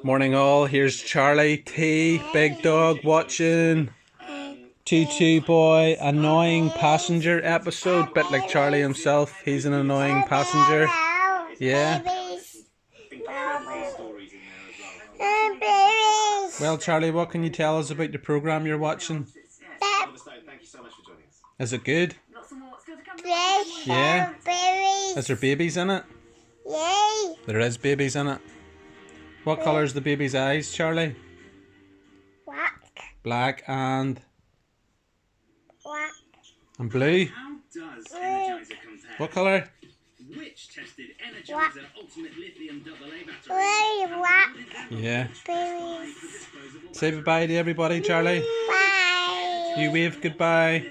Morning all, here's Charlie T, big dog watching Choo Boy, annoying passenger episode, bit like Charlie himself, he's an annoying passenger. Yeah. Well Charlie, what can you tell us about the programme you're watching? Is it good? Yeah. Is there babies in it? Yeah. There is babies in it. What colour's the baby's eyes, Charlie? Black. Black and Black. blue? How does Energizer compare? What colour? Which tested Energizer Ultimate Lithium AA battery? Black. Yeah. Babies. Say bye-bye to everybody, Charlie. Bye. You wave goodbye.